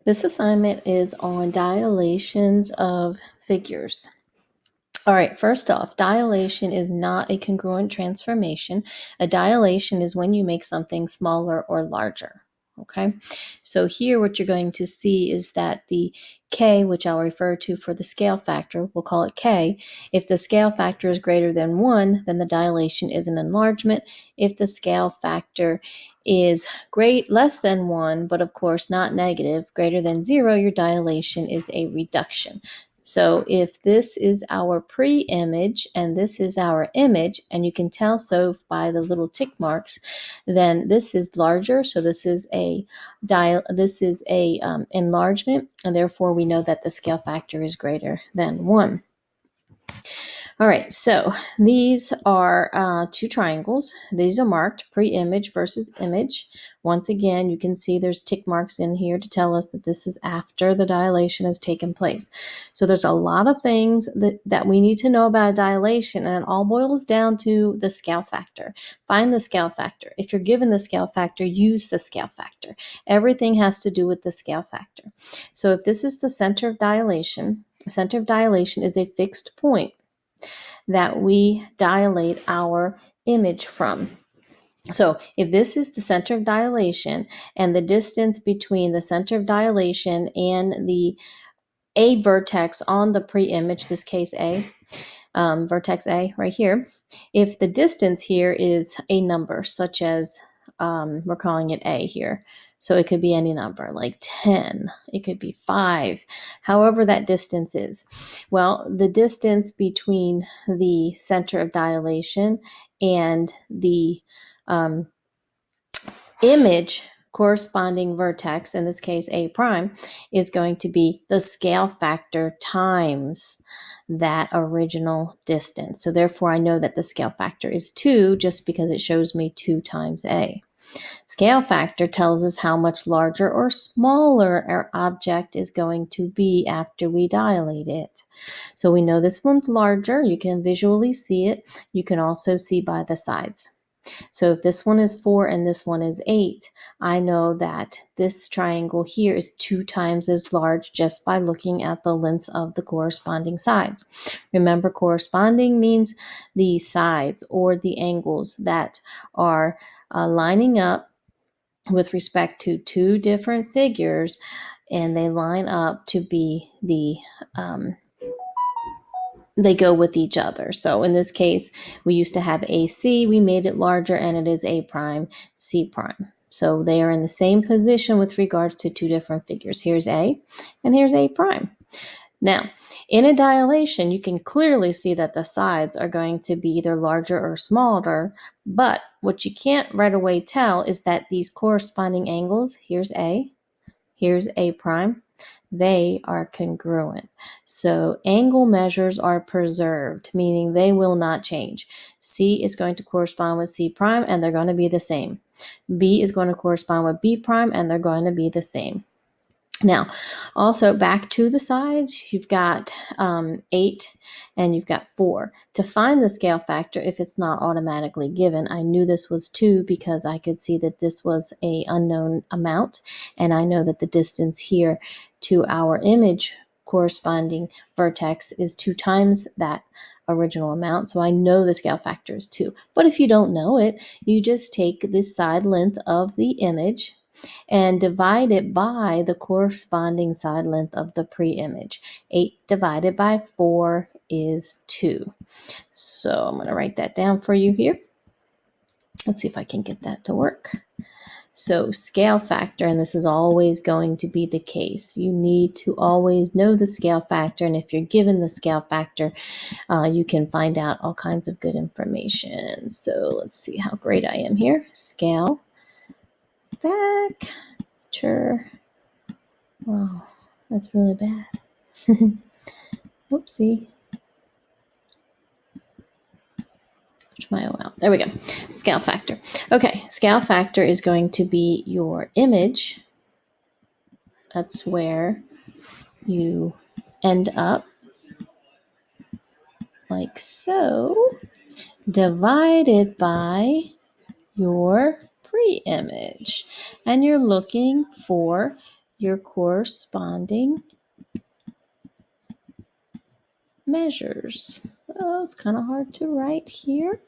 This assignment is on dilations of figures. All right, first off, dilation is not a congruent transformation. A dilation is when you make something smaller or larger. Okay, so here what you're going to see is that the k, which I'll refer to for the scale factor, we'll call it k. If the scale factor is greater than 1, then the dilation is an enlargement. If the scale factor is less than 1, but of course not negative, greater than 0, your dilation is a reduction. So if this is our pre-image and this is our image, and you can tell so by the little tick marks, then this is larger. So this is a enlargement, and therefore we know that the scale factor is greater than 1. All right, so these are two triangles. These are marked pre-image versus image. Once again, you can see there's tick marks in here to tell us that this is after the dilation has taken place. So there's a lot of things that we need to know about dilation, and it all boils down to the scale factor. Find the scale factor. If you're given the scale factor, use the scale factor. Everything has to do with the scale factor. So if this is the center of dilation, the center of dilation is a fixed point that we dilate our image from. So if this is the center of dilation and the distance between the center of dilation and the A vertex on the pre-image, this case A, vertex A right here, if the distance here is a number such as, we're calling it A here, so it could be any number like 10, it could be 5, however that distance is. Well, the distance between the center of dilation and the image corresponding vertex, in this case A prime, is going to be the scale factor times that original distance. So therefore I know that the scale factor is 2 just because it shows me 2 times A. Scale factor tells us how much larger or smaller our object is going to be after we dilate it. So we know this one's larger. You can visually see it. You can also see by the sides. So if this one is 4 and this one is 8, I know that this triangle here is 2 times as large just by looking at the lengths of the corresponding sides. Remember, corresponding means the sides or the angles that are lining up with respect to two different figures, and they line up to be they go with each other. So in this case, we used to have AC, we made it larger, and it is A prime, C prime. So they are in the same position with regards to two different figures. Here's A, and here's A prime. Now, in a dilation, you can clearly see that the sides are going to be either larger or smaller, but what you can't right away tell is that these corresponding angles, here's A prime, they are congruent. So angle measures are preserved, meaning they will not change. C is going to correspond with C prime, and they're going to be the same. B is going to correspond with B prime, and they're going to be the same. Now, also back to the sides, you've got 8 and you've got 4. To find the scale factor, if it's not automatically given, I knew this was 2 because I could see that this was an unknown amount, and I know that the distance here to our image corresponding vertex is 2 times that original amount, so I know the scale factor is 2. But if you don't know it, you just take the side length of the image and divide it by the corresponding side length of the pre-image. 8 divided by 4 is 2. So I'm going to write that down for you here. Let's see if I can get that to work. So scale factor, and this is always going to be the case. You need to always know the scale factor, and if you're given the scale factor, you can find out all kinds of good information. So let's see how great I am here. Scale factor. Wow, that's really bad. Whoopsie. My O out. There we go. Scale factor. Okay, scale factor is going to be your image. That's where you end up, like so, divided by your pre-image. And you're looking for your corresponding measures. Oh, it's kind of hard to write here.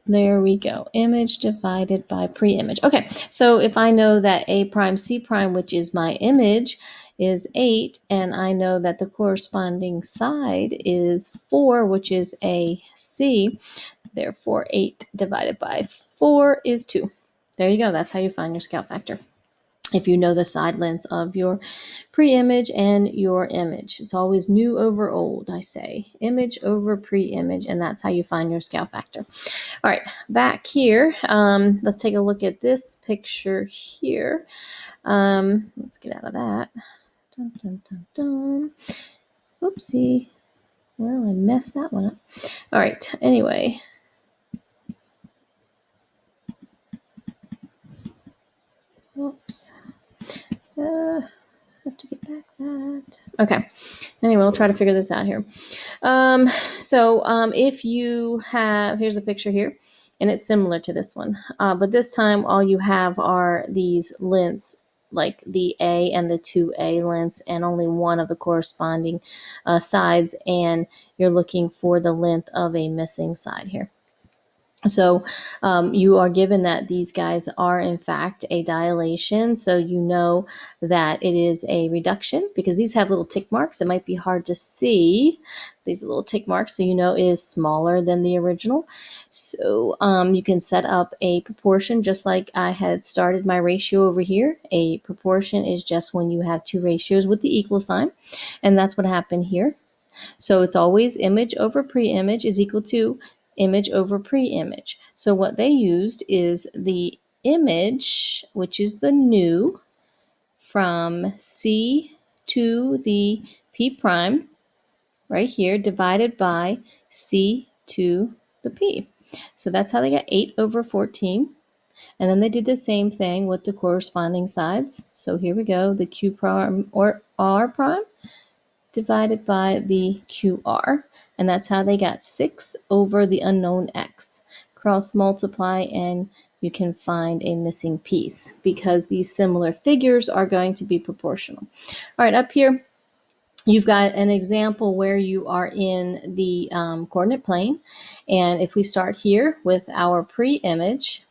There we go. Image divided by pre-image. Okay, so if I know that A prime C prime, which is my image, is 8, and I know that the corresponding side is 4, which is AC, therefore 8 divided by 4 is 2. There you go. That's how you find your scale factor. If you know the side lengths of your pre-image and your image. It's always new over old, I say. Image over pre-image, and that's how you find your scale factor. All right, back here, let's take a look at this picture here. Let's get out of that. Dun, dun, dun, dun. Whoopsie. Well, I messed that one up. All right, anyway. Oops. Have to get back that. Okay. Anyway, we'll try to figure this out here. If you have, here's a picture here, and it's similar to this one. But this time, all you have are these lengths, like the A and the 2A lengths, and only one of the corresponding sides, and you're looking for the length of a missing side here. So you are given that these guys are in fact a dilation. So you know that it is a reduction because these have little tick marks. It might be hard to see these little tick marks. So you know it is smaller than the original. So you can set up a proportion just like I had started my ratio over here. A proportion is just when you have two ratios with the equal sign. And that's what happened here. So it's always image over pre-image is equal to image over pre-image. So what they used is the image, which is the new, from C to the P prime, right here, divided by C to the P. So that's how they got 8 over 14. And then they did the same thing with the corresponding sides. So here we go, the Q prime or R prime divided by the QR, and that's how they got 6 over the unknown X. Cross multiply and you can find a missing piece because these similar figures are going to be proportional. All right, up here you've got an example where you are in the coordinate plane, and if we start here with our pre-image,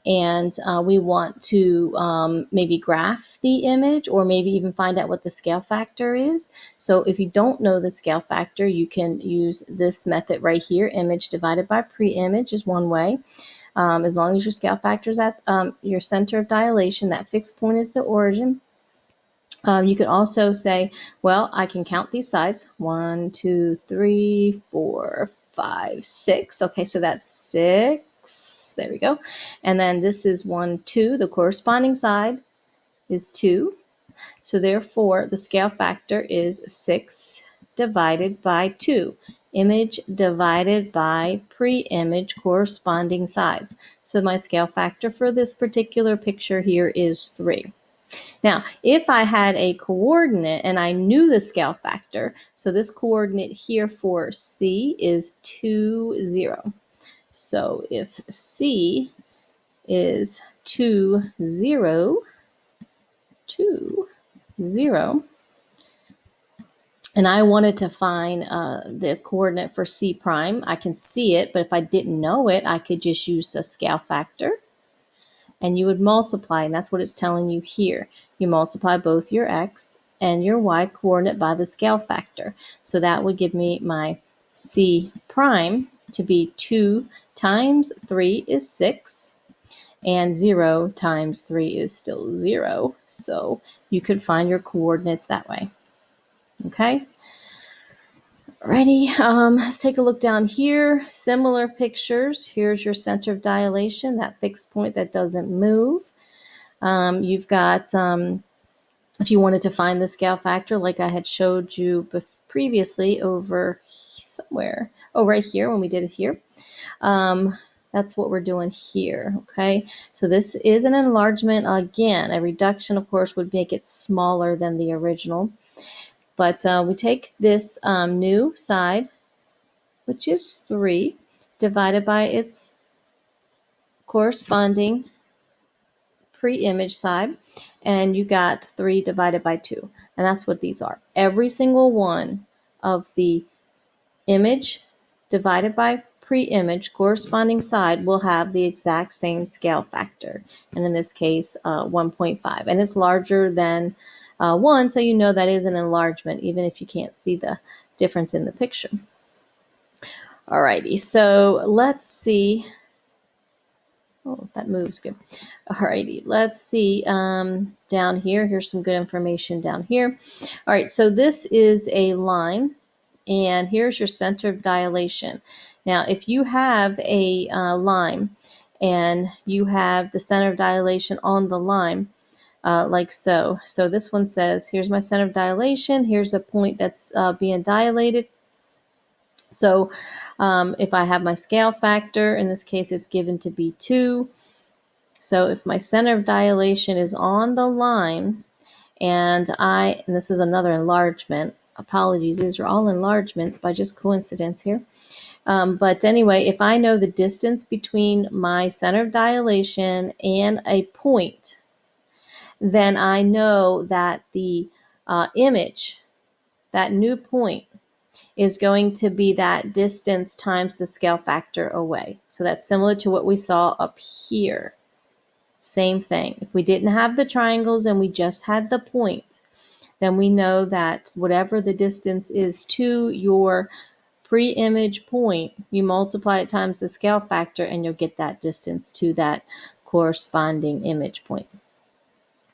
and we want to maybe graph the image or maybe even find out what the scale factor is. So if you don't know the scale factor, you can use this method right here. Image divided by pre-image is one way. As long as your scale factor is at your center of dilation, that fixed point is the origin. You could also say, well, I can count these sides. 1, 2, 3, 4, 5, 6. Okay, so that's 6. There we go. And then this is 1, 2. The corresponding side is 2. So therefore, the scale factor is 6 divided by 2. Image divided by pre-image corresponding sides. So my scale factor for this particular picture here is 3. Now, if I had a coordinate and I knew the scale factor, so this coordinate here for C is 2, 0. So if C is 2, 0, 2, 0, and I wanted to find the coordinate for C prime, I can see it, but if I didn't know it, I could just use the scale factor. And you would multiply, and that's what it's telling you here. You multiply both your x and your y coordinate by the scale factor. So that would give me my C prime to be 2 times 3 is 6, and 0 times 3 is still 0. So you could find your coordinates that way. Okay? Ready? Let's take a look down here. Similar pictures. Here's your center of dilation, that fixed point that doesn't move. You've got, if you wanted to find the scale factor, like I had showed you previously over somewhere, right here when we did it here. That's what we're doing here, okay? So this is an enlargement. Again, a reduction, of course, would make it smaller than the original. But we take this new side, which is 3, divided by its corresponding pre-image side, and you got 3 divided by 2. And that's what these are. Every single one of the image divided by pre-image corresponding side will have the exact same scale factor. And in this case, 1.5. And it's larger than 1, so you know that is an enlargement, even if you can't see the difference in the picture. Alrighty, so let's see. Oh, that moves good. Alrighty, let's see down here. Here's some good information down here. All right, so this is a line, and here's your center of dilation. Now, if you have a line and you have the center of dilation on the line, like so. So this one says, here's my center of dilation. Here's a point that's being dilated. So if I have my scale factor, in this case, it's given to be 2. So if my center of dilation is on the line, and this is another enlargement. Apologies, these are all enlargements by just coincidence here. But anyway, if I know the distance between my center of dilation and a point, then I know that the image, that new point, is going to be that distance times the scale factor away. So that's similar to what we saw up here. Same thing. If we didn't have the triangles and we just had the point, then we know that whatever the distance is to your pre-image point, you multiply it times the scale factor and you'll get that distance to that corresponding image point.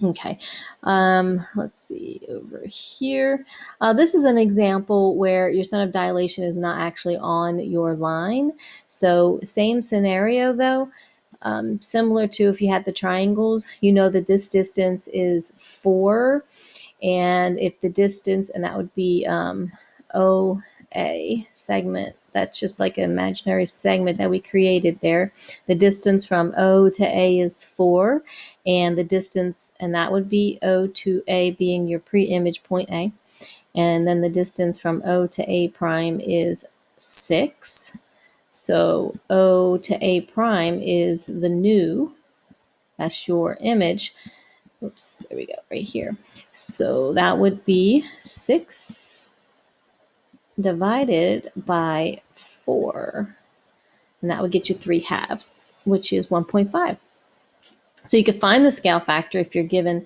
Okay, let's see over here. This is an example where your center of dilation is not actually on your line. So same scenario though, similar to if you had the triangles, you know that this distance is 4. And if the distance, and that would be OA segment, that's just like an imaginary segment that we created there. The distance from O to A is 4, and the distance, and that would be O to A being your pre-image point A. And then the distance from O to A prime is 6. So O to A prime is the new, that's your image. Oops, there we go, right here. So that would be 6 divided by 4. And that would get you 3/2, which is 1.5. So you could find the scale factor if you're given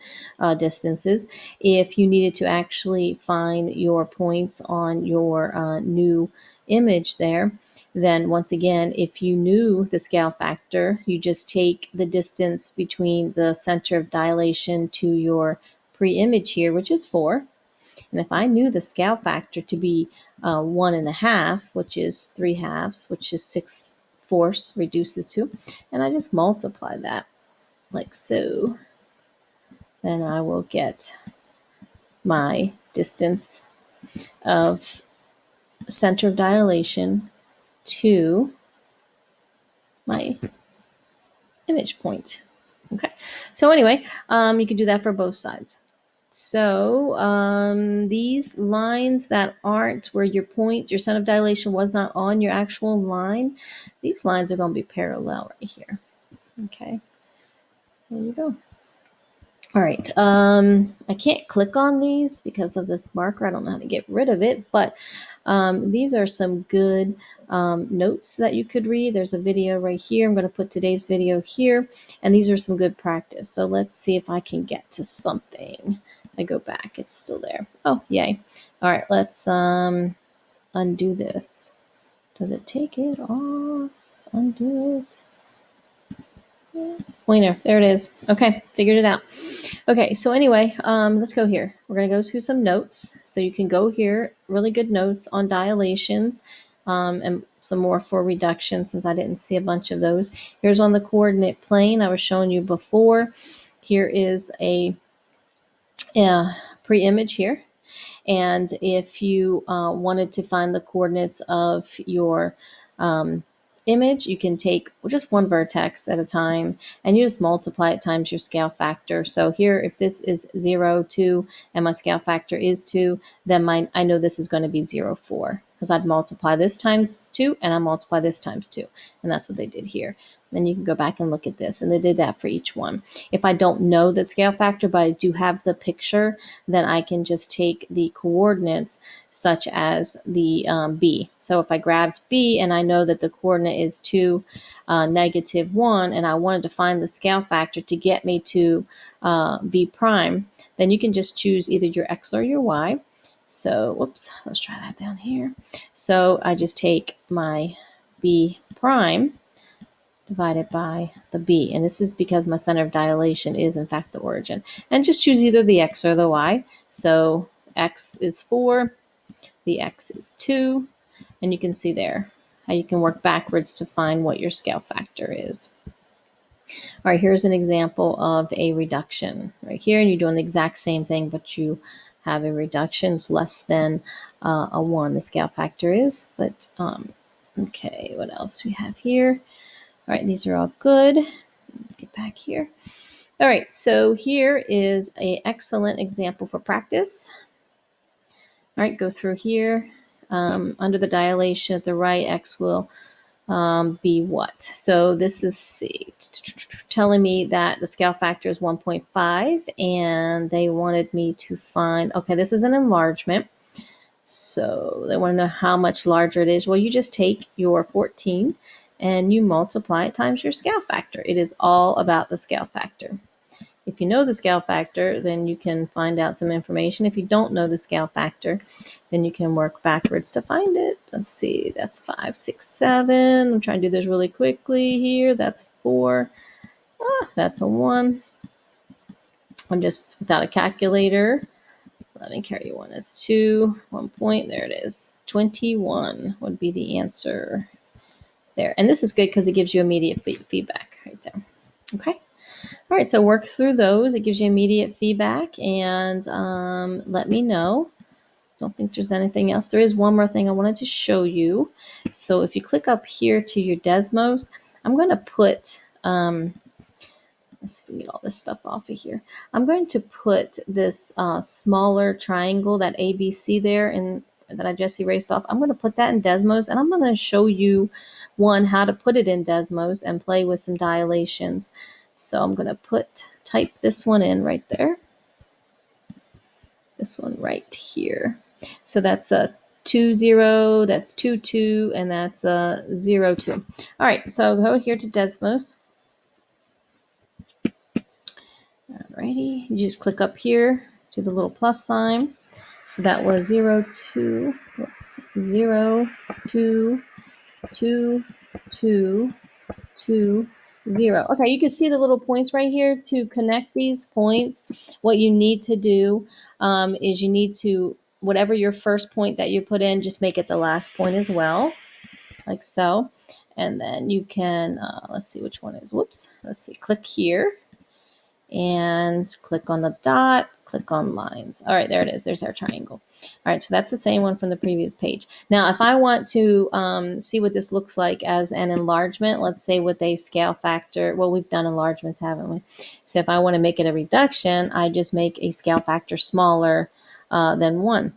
distances. If you needed to actually find your points on your new image there, then once again, if you knew the scale factor, you just take the distance between the center of dilation to your pre-image here, which is 4. And if I knew the scale factor to be 1.5, which is 3/2, which is 6/4 reduces to, and I just multiply that like so, then I will get my distance of center of dilation to my image point. Okay, so anyway, you can do that for both sides. So these lines that aren't where your point, your center of dilation was not on your actual line, these lines are going to be parallel right here. Okay, there you go. All right, I can't click on these because of this marker. I don't know how to get rid of it, but these are some good notes that you could read. There's a video right here. I'm going to put today's video here, and these are some good practice. So let's see if I can get to something. I go back, it's still there. Oh, yay. All right, let's undo this. Does it take it off? Undo it. Pointer, there it is. Okay, figured it out. Okay, so anyway, let's go here. We're going to go to some notes. So you can go here, really good notes on dilations, and some more for reduction since I didn't see a bunch of those. Here's on the coordinate plane I was showing you before. Here is a pre-image here. And if you wanted to find the coordinates of your image, you can take just one vertex at a time and you just multiply it times your scale factor. So here, if this is 0, 2, and my scale factor is 2, then I know this is going to be 0, 4, because I'd multiply this times 2 and I multiply this times 2. And that's what they did here. Then you can go back and look at this. And they did that for each one. If I don't know the scale factor, but I do have the picture, then I can just take the coordinates such as the B. So if I grabbed B and I know that the coordinate is 2, -1, and I wanted to find the scale factor to get me to B prime, then you can just choose either your X or your Y. So, whoops, let's try that down here. So I just take my B prime divided by the B. And this is because my center of dilation is in fact the origin. And just choose either the X or the Y. So X is 4, the X is 2, and you can see there how you can work backwards to find what your scale factor is. All right, here's an example of a reduction right here, and you're doing the exact same thing, but you have a reduction. It's less than a 1, the scale factor is. But okay, what else we have here? All right, these are all good. Get back here. All right, so here is an excellent example for practice. All right, go through here. Under the dilation at the right, X will be what? So this is telling me that the scale factor is 1.5, and they wanted me to find, okay, this is an enlargement. So they want to know how much larger it is. Well, you just take your 14 and you multiply it times your scale factor. It is all about the scale factor. If you know the scale factor, then you can find out some information. If you don't know the scale factor, then you can work backwards to find it. Let's see, that's 5, 6, 7. I'm trying to do this really quickly here. That's 4. That's a 1. I'm just without a calculator. 11 carry 1 is 2. 1 point, there it is. 21 would be the answer there. And this is good because it gives you immediate feedback right there. Okay. All right, so work through those. It gives you immediate feedback, and let me know. Don't think there's anything else. There is one more thing I wanted to show you. So if you click up here to your Desmos, I'm going to put, let's see if we can get all this stuff off of here. I'm going to put this smaller triangle, that ABC there, and that I just erased off. I'm going to put that in Desmos, and I'm going to show you, how to put it in Desmos and play with some dilations. So I'm going to type this one in right there. This one right here. So that's a 2, 0, that's 2, 2, and that's a 0, 2. All right, so go here to Desmos. Alrighty, you just click up here to the little plus sign. So that was 0, 2, whoops, 0, 2, 2, 2, 2, 0. Okay, you can see the little points right here. To connect these points, what you need to do is you need to, whatever your first point that you put in, just make it the last point as well, like so. And then you can, let's see which one is, whoops, let's see, click here and click on the dot, click on lines. All right, there it is. There's our triangle. All right, so that's the same one from the previous page. Now, if I want to see what this looks like as an enlargement, let's say with a scale factor, well, we've done enlargements, haven't we? So if I want to make it a reduction, I just make a scale factor smaller than 1.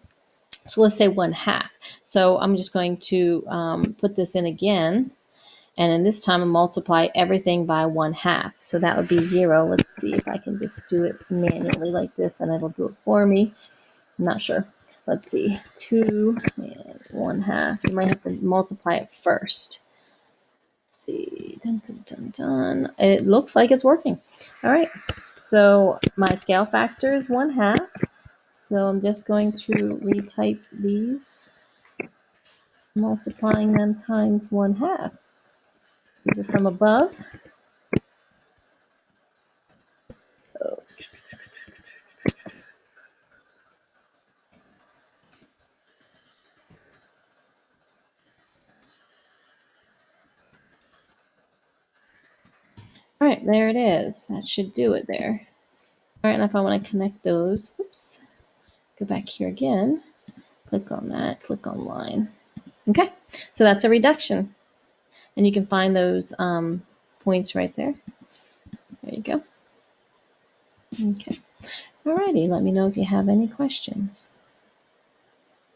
So let's say 1/2. So I'm just going to put this in again. And in this time, I multiply everything by 1/2. So that would be 0. Let's see if I can just do it manually like this, and it'll do it for me. I'm not sure. Let's see. 2 and 1/2. You might have to multiply it first. Let's see. Dun, dun, dun, dun. It looks like it's working. All right. So my scale factor is 1/2. So I'm just going to retype these, multiplying them times 1/2. These are from above. So all right, there it is. That should do it there. All right, and if I want to connect those, whoops, go back here again, click on that, click on line. Okay, so that's a reduction. And you can find those points right there. There you go. Okay. All righty, let me know if you have any questions.